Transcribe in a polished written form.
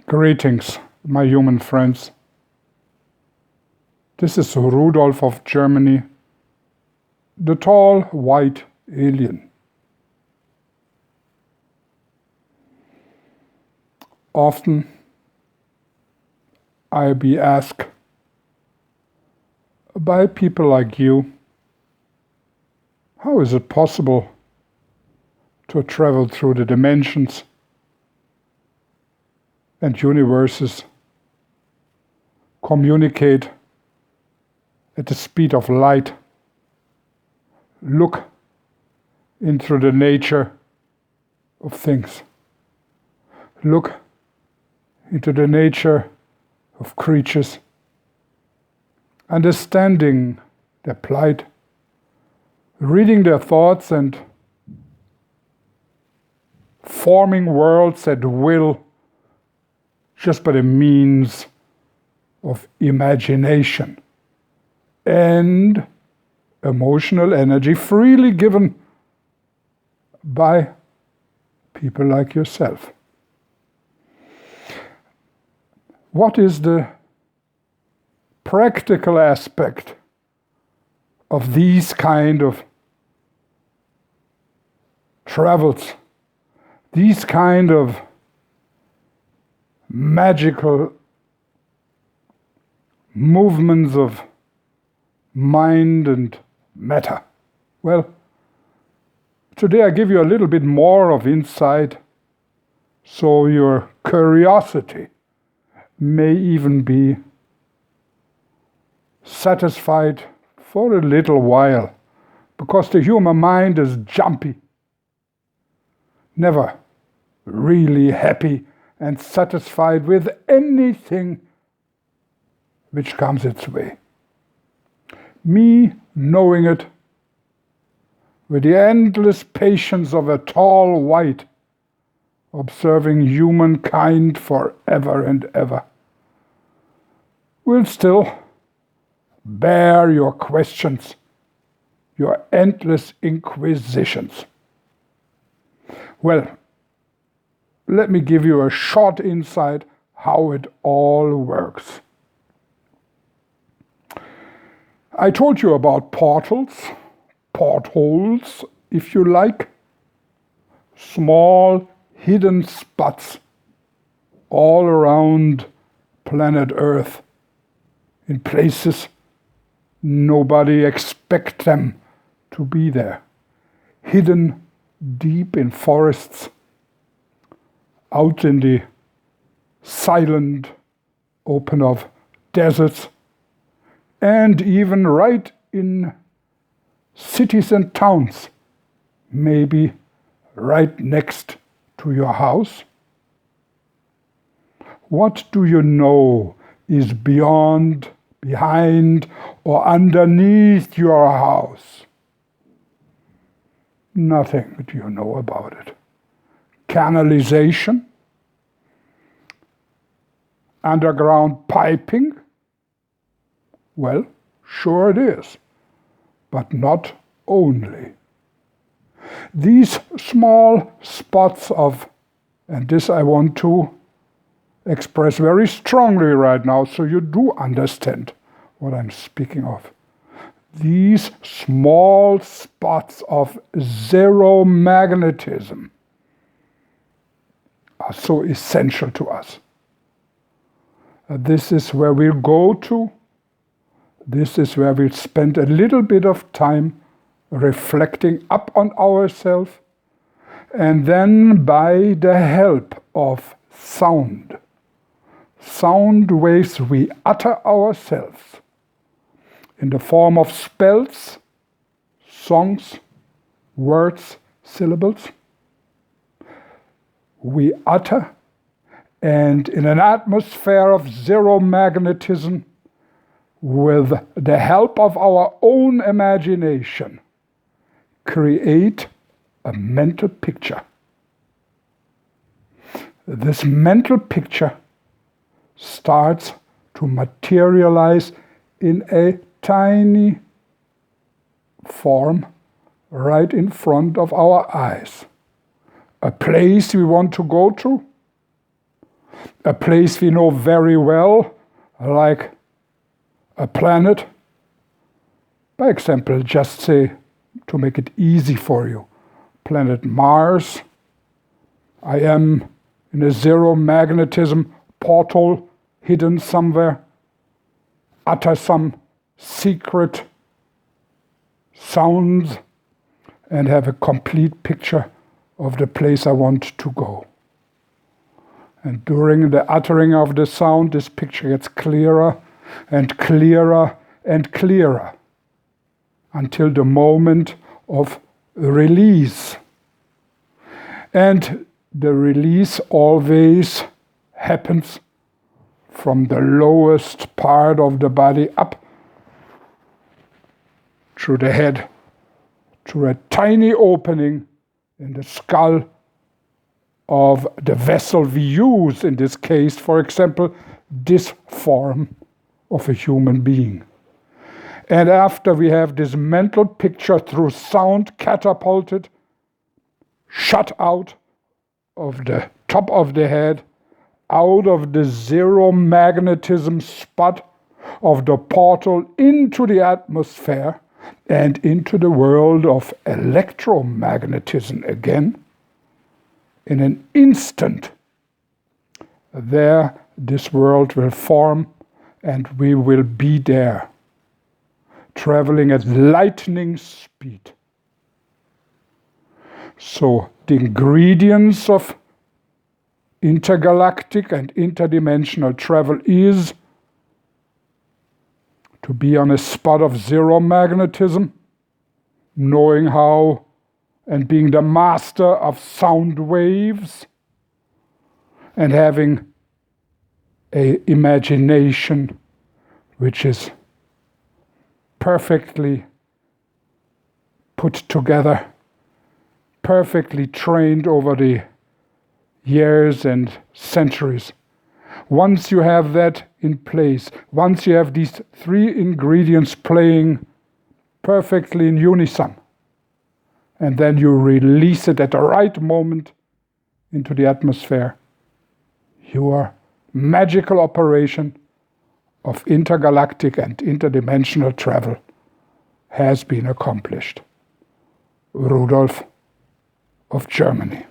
Greetings, my human friends. This is Rudolf of Germany, the tall white alien. Often I be asked by people like you, how is it possible to travel through the dimensions and universes, communicate at the speed of light, look into the nature of things, look into the nature of creatures, understanding their plight, reading their thoughts and forming worlds at will just by the means of imagination and emotional energy freely given by people like yourself. What is the practical aspect of these kind of travels, these kind of magical movements of mind and matter? Well, today I give you a little bit more of insight so your curiosity may even be satisfied for a little while, because the human mind is jumpy, never really happy and satisfied with anything which comes its way. Me knowing it with the endless patience of a tall white, observing humankind forever and ever, will still bear your questions, your endless inquisitions. Well, let me give you a short insight how it all works. I told you about portals, portholes, if you like, small hidden spots all around planet Earth, in places nobody expects them to be there, hidden deep in forests, out in the silent open of deserts, and even right in cities and towns, maybe right next to your house. What do you know is beyond, behind, or underneath your house? Nothing do you know about it. Canalization, underground piping? Well, sure it is, but not only. These small spots of, and this I want to express very strongly right now so you do understand what I'm speaking of. These small spots of zero magnetism are so essential to us. This is where we'll go to. This is where we'll spend a little bit of time reflecting up on ourselves, and then by the help of sound waves we utter ourselves in the form of spells, songs, words, syllables. We utter, and in an atmosphere of zero magnetism, with the help of our own imagination, create a mental picture. This mental picture starts to materialize in a tiny form right in front of our eyes. A place we want to go to, a place we know very well, like a planet. By example, just say, to make it easy for you, planet Mars. I am in a zero magnetism portal hidden somewhere, utter some secret sounds, and have a complete picture of the place I want to go. And during the uttering of the sound, this picture gets clearer and clearer and clearer until the moment of release. And the release always happens from the lowest part of the body up through the head, through a tiny opening in the skull of the vessel we use, in this case, for example, this form of a human being. And after we have this mental picture through sound catapulted, shut out of the top of the head, out of the zero magnetism spot of the portal into the atmosphere and into the world of electromagnetism again, in an instant, there this world will form and we will be there, traveling at lightning speed. So the ingredients of intergalactic and interdimensional travel is to be on a spot of zero magnetism, knowing how and being the master of sound waves, and having an imagination which is perfectly put together, perfectly trained over the years and centuries. Once you have that in place, once you have these three ingredients playing perfectly in unison, and then you release it at the right moment into the atmosphere, your magical operation of intergalactic and interdimensional travel has been accomplished. Rudolf of Germany.